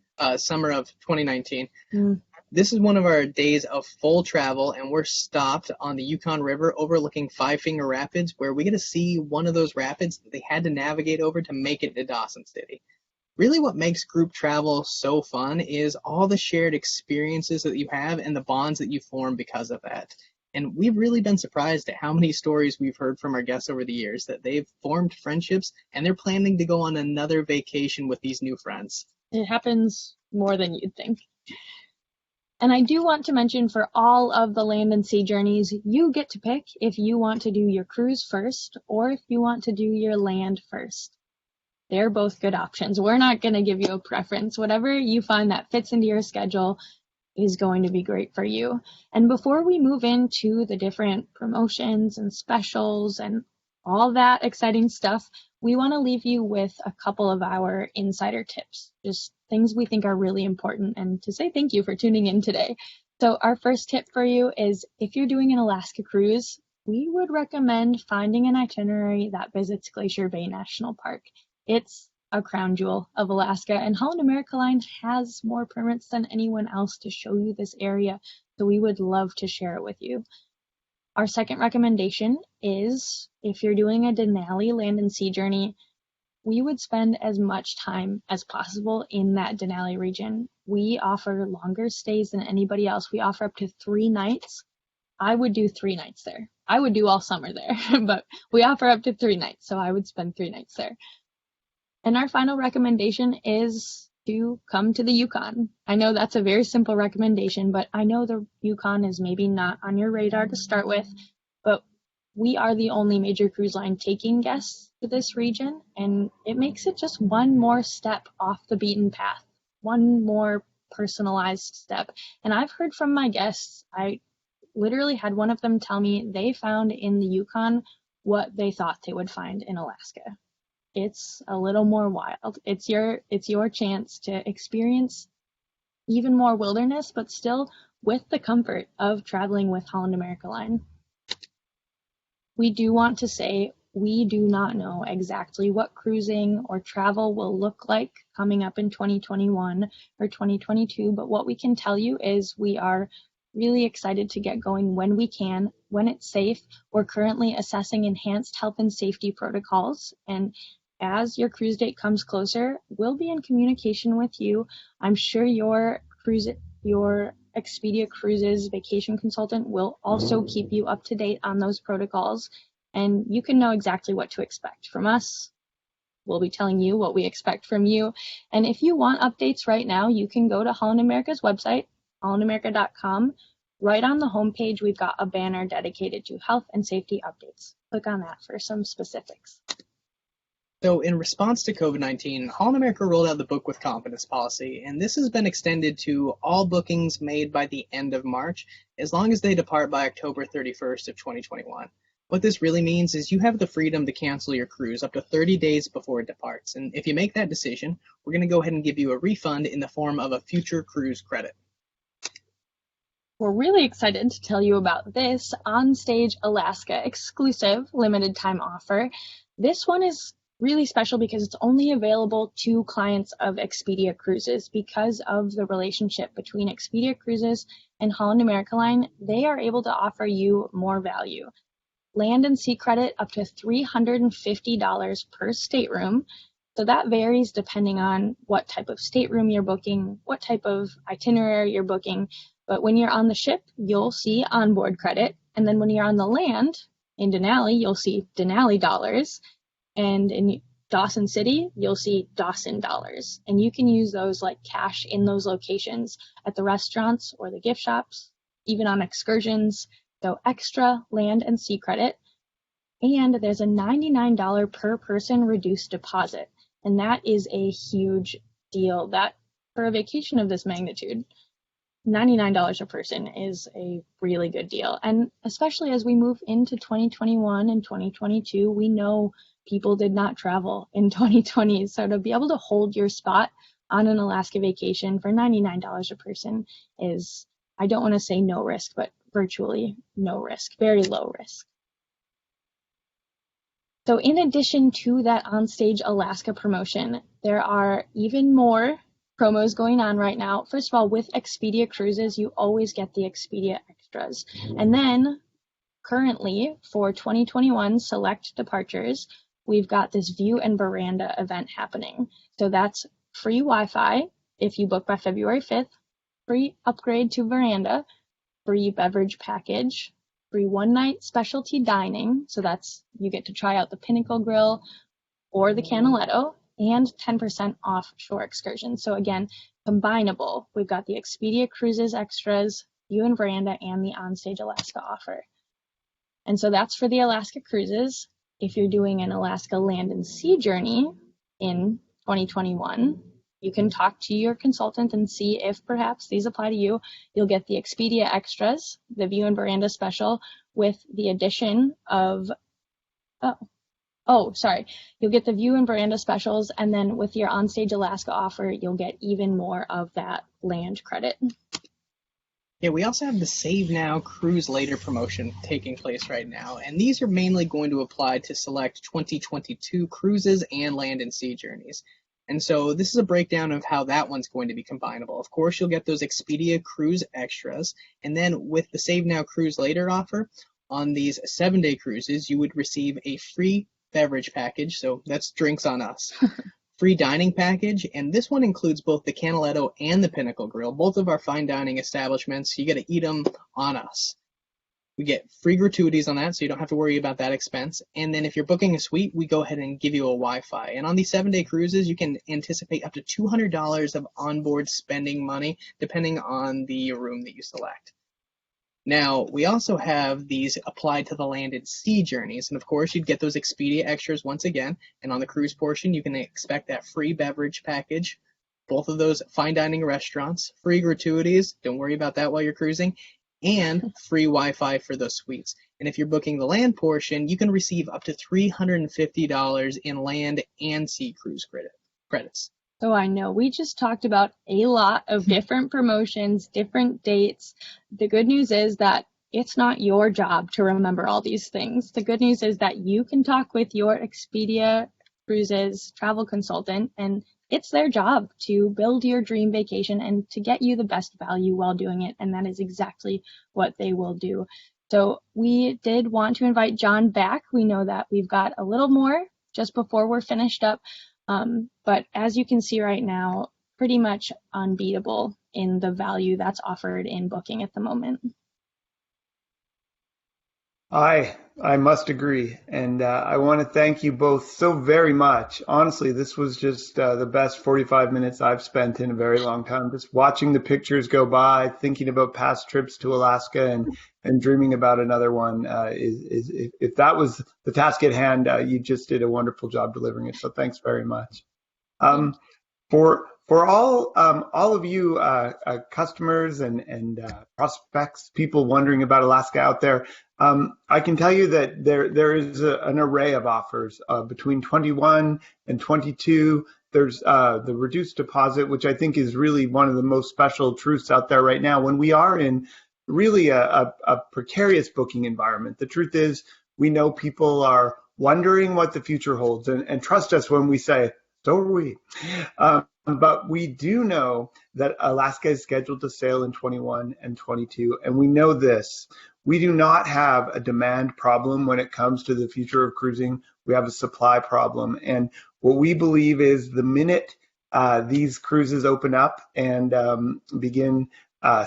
This is one of our days of full travel, and we're stopped on the Yukon River overlooking Five Finger Rapids, where we get to see one of those rapids that they had to navigate over to make it to Dawson City. Really what makes group travel so fun is all the shared experiences that you have and the bonds that you form because of that. And we've really been surprised at how many stories we've heard from our guests over the years that they've formed friendships and they're planning to go on another vacation with these new friends. It happens more than you'd think. And I do want to mention, for all of the land and sea journeys, you get to pick if you want to do your cruise first or if you want to do your land first. They're both good options. We're not going to give you a preference. Whatever you find that fits into your schedule is going to be great for you. And before we move into the different promotions and specials and all that exciting stuff, we want to leave you with a couple of our insider tips, just things we think are really important, and to say thank you for tuning in today. So our first tip for you is, if you're doing an Alaska cruise, we would recommend finding an itinerary that visits Glacier Bay National Park. It's a crown jewel of Alaska, and Holland America Line has more permits than anyone else to show you this area, so we would love to share it with you. Our second recommendation is, if you're doing a Denali Land and Sea Journey, we would spend as much time as possible in that Denali region. We offer longer stays than anybody else. We offer up to 3 nights. I would do 3 nights there. I would do all summer there, but we offer up to 3 nights, so I would spend 3 nights there. And our final recommendation is to come to the Yukon. I know that's a very simple recommendation, but I know the Yukon is maybe not on your radar to start with, but we are the only major cruise line taking guests to this region, and it makes it just one more step off the beaten path, one more personalized step. And I've heard from my guests, I literally had one of them tell me they found in the Yukon what they thought they would find in Alaska. It's a little more wild. It's your chance to experience even more wilderness, but still with the comfort of traveling with Holland America Line. We do want to say we do not know exactly what cruising or travel will look like coming up in 2021 or 2022, but what we can tell you is we are really excited to get going when we can, when it's safe. We're currently assessing enhanced health and safety protocols, and as your cruise date comes closer, we'll be in communication with you. I'm sure your Expedia Cruises vacation consultant will also keep you up to date on those protocols, and you can know exactly what to expect from us. We'll be telling you what we expect from you. And if you want updates right now, you can go to Holland America's website, hollandamerica.com. Right on the homepage, we've got a banner dedicated to health and safety updates. Click on that for some specifics. So in response to COVID-19, Holland America rolled out the Book with Confidence policy, and this has been extended to all bookings made by the end of March, as long as they depart by October 31st of 2021. What this really means is you have the freedom to cancel your cruise up to 30 days before it departs, and if you make that decision, we're going to go ahead and give you a refund in the form of a future cruise credit. We're really excited to tell you about this Onstage Alaska exclusive limited time offer. This one is really special because it's only available to clients of Expedia Cruises. Because of the relationship between Expedia Cruises and Holland America Line, they are able to offer you more value. Land and sea credit up to $350 per stateroom. So that varies depending on what type of stateroom you're booking, what type of itinerary you're booking. But when you're on the ship, you'll see onboard credit. And then when you're on the land in Denali, you'll see Denali dollars. And in Dawson City, you'll see Dawson dollars. And you can use those like cash in those locations at the restaurants or the gift shops, even on excursions. So extra land and sea credit. And there's a $99 per person reduced deposit. And that is a huge deal. That for a vacation of this magnitude, $99 a person is a really good deal. And especially as we move into 2021 and 2022, we know people did not travel in 2020. So to be able to hold your spot on an Alaska vacation for $99 a person is, I don't want to say no risk, but virtually no risk, very low risk. So in addition to that Onstage Alaska promotion, there are even more promos going on right now. First of all, with Expedia Cruises, you always get the Expedia extras. And then currently for 2021 select departures, we've got this View and Veranda event happening. So that's free Wi-Fi if you book by February 5th, free upgrade to Veranda, free beverage package, free one-night specialty dining. So that's, you get to try out the Pinnacle Grill or the Canaletto, and 10% off shore excursions. So again, combinable. We've got the Expedia Cruises extras, View and Veranda, and the Onstage Alaska offer. And so that's for the Alaska cruises. If you're doing an Alaska land and sea journey in 2021, you can talk to your consultant and see if perhaps these apply to you. You'll get the Expedia extras, the View and Veranda special, with the addition of, you'll get the View and Veranda specials, and then with your Onstage Alaska offer, you'll get even more of that land credit. Yeah, we also have the Save Now, Cruise Later promotion taking place right now, and these are mainly going to apply to select 2022 cruises and land and sea journeys. And so this is a breakdown of how that one's going to be combinable. Of course, you'll get those Expedia Cruise extras, and then with the Save Now, Cruise Later offer, on these 7-day cruises, you would receive a free beverage package, so that's drinks on us. Free dining package, and this one includes both the Canaletto and the Pinnacle Grill, both of our fine dining establishments. You get to eat them on us. We get free gratuities on that, so you don't have to worry about that expense. And then if you're booking a suite, we go ahead and give you a Wi-Fi. And on these 7-day cruises, you can anticipate up to $200 of onboard spending money, depending on the room that you select. Now, we also have these applied to the land and sea journeys, and of course, you'd get those Expedia extras once again, and on the cruise portion, you can expect that free beverage package, both of those fine dining restaurants, free gratuities, don't worry about that while you're cruising, and free Wi-Fi for those suites. And if you're booking the land portion, you can receive up to $350 in land and sea cruise credits. So I know we just talked about a lot of different promotions, different dates. The good news is that it's not your job to remember all these things. The good news is that you can talk with your Expedia Cruises travel consultant, and it's their job to build your dream vacation and to get you the best value while doing it. And that is exactly what they will do. So we did want to invite John back. We know that we've got a little more just before we're finished up. But as you can see right now, pretty much unbeatable in the value that's offered in booking at the moment. I must agree, and I want to thank you both so very much. Honestly, this was just the best 45 minutes I've spent in a very long time, just watching the pictures go by, thinking about past trips to Alaska, and dreaming about another one. If that was the task at hand, you just did a wonderful job delivering it. So thanks very much. For all of you customers and prospects, people wondering about Alaska out there, I can tell you that there is an array of offers between 21 and 22. There's the reduced deposit, which I think is really one of the most special truths out there right now when we are in really a precarious booking environment. The truth is, we know people are wondering what the future holds, and trust us when we say, so are we. But we do know that Alaska is scheduled to sail in 21 and 22, and we know this. We do not have a demand problem when it comes to the future of cruising. We have a supply problem. And what we believe is the minute these cruises open up and begin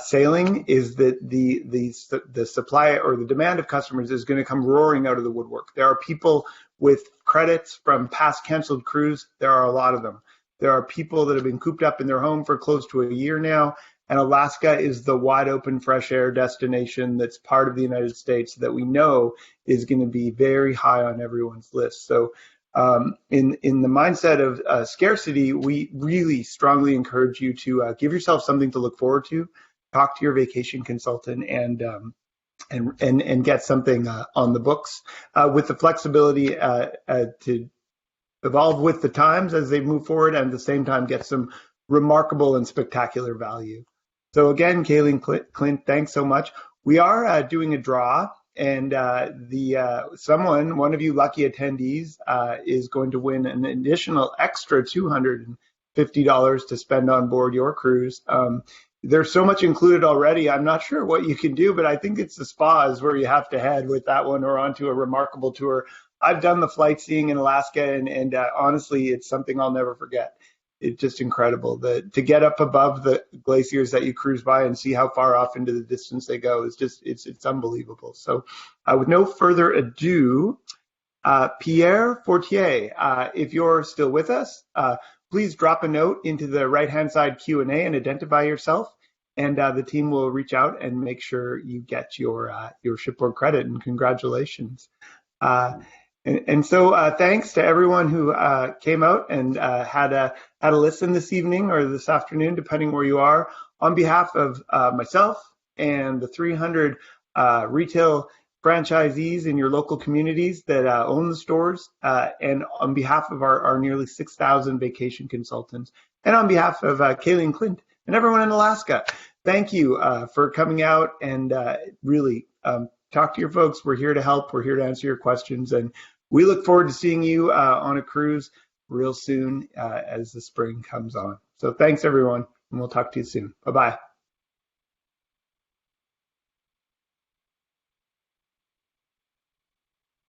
sailing is that the supply or the demand of customers is going to come roaring out of the woodwork. There are people with credits from past canceled cruise. There are a lot of them. There are people that have been cooped up in their home for close to a year now, and Alaska is the wide open fresh air destination that's part of the United States that we know is going to be very high on everyone's list. So In the mindset of scarcity, we really strongly encourage you to give yourself something to look forward to. Talk to your vacation consultant and get something on the books with the flexibility to evolve with the times as they move forward, and at the same time get some remarkable and spectacular value. So again, Kayleen, Clint, thanks so much. We are doing a draw, and one of you lucky attendees is going to win an additional extra $250 to spend on board your cruise. There's so much included already. I'm not sure what you can do, but I think it's the spas where you have to head with that one, or onto a remarkable tour. I've done the flight seeing in Alaska, and honestly, it's something I'll never forget. It's just incredible. To get up above the glaciers that you cruise by and see how far off into the distance they go is just, it's unbelievable. So with no further ado, Pierre Fortier, if you're still with us, please drop a note into the right-hand side Q&A and identify yourself, and the team will reach out and make sure you get your shipboard credit, and congratulations. So thanks to everyone who came out and had a listen this evening or this afternoon, depending where you are. On behalf of myself and the 300 retail franchisees in your local communities that own the stores, and on behalf of our nearly 6,000 vacation consultants, and on behalf of Kayleen Clint and everyone in Alaska, thank you for coming out and really talk to your folks. We're here to help. We're here to answer your questions, and we look forward to seeing you on a cruise real soon as the spring comes on. So thanks, everyone, and we'll talk to you soon. Bye-bye.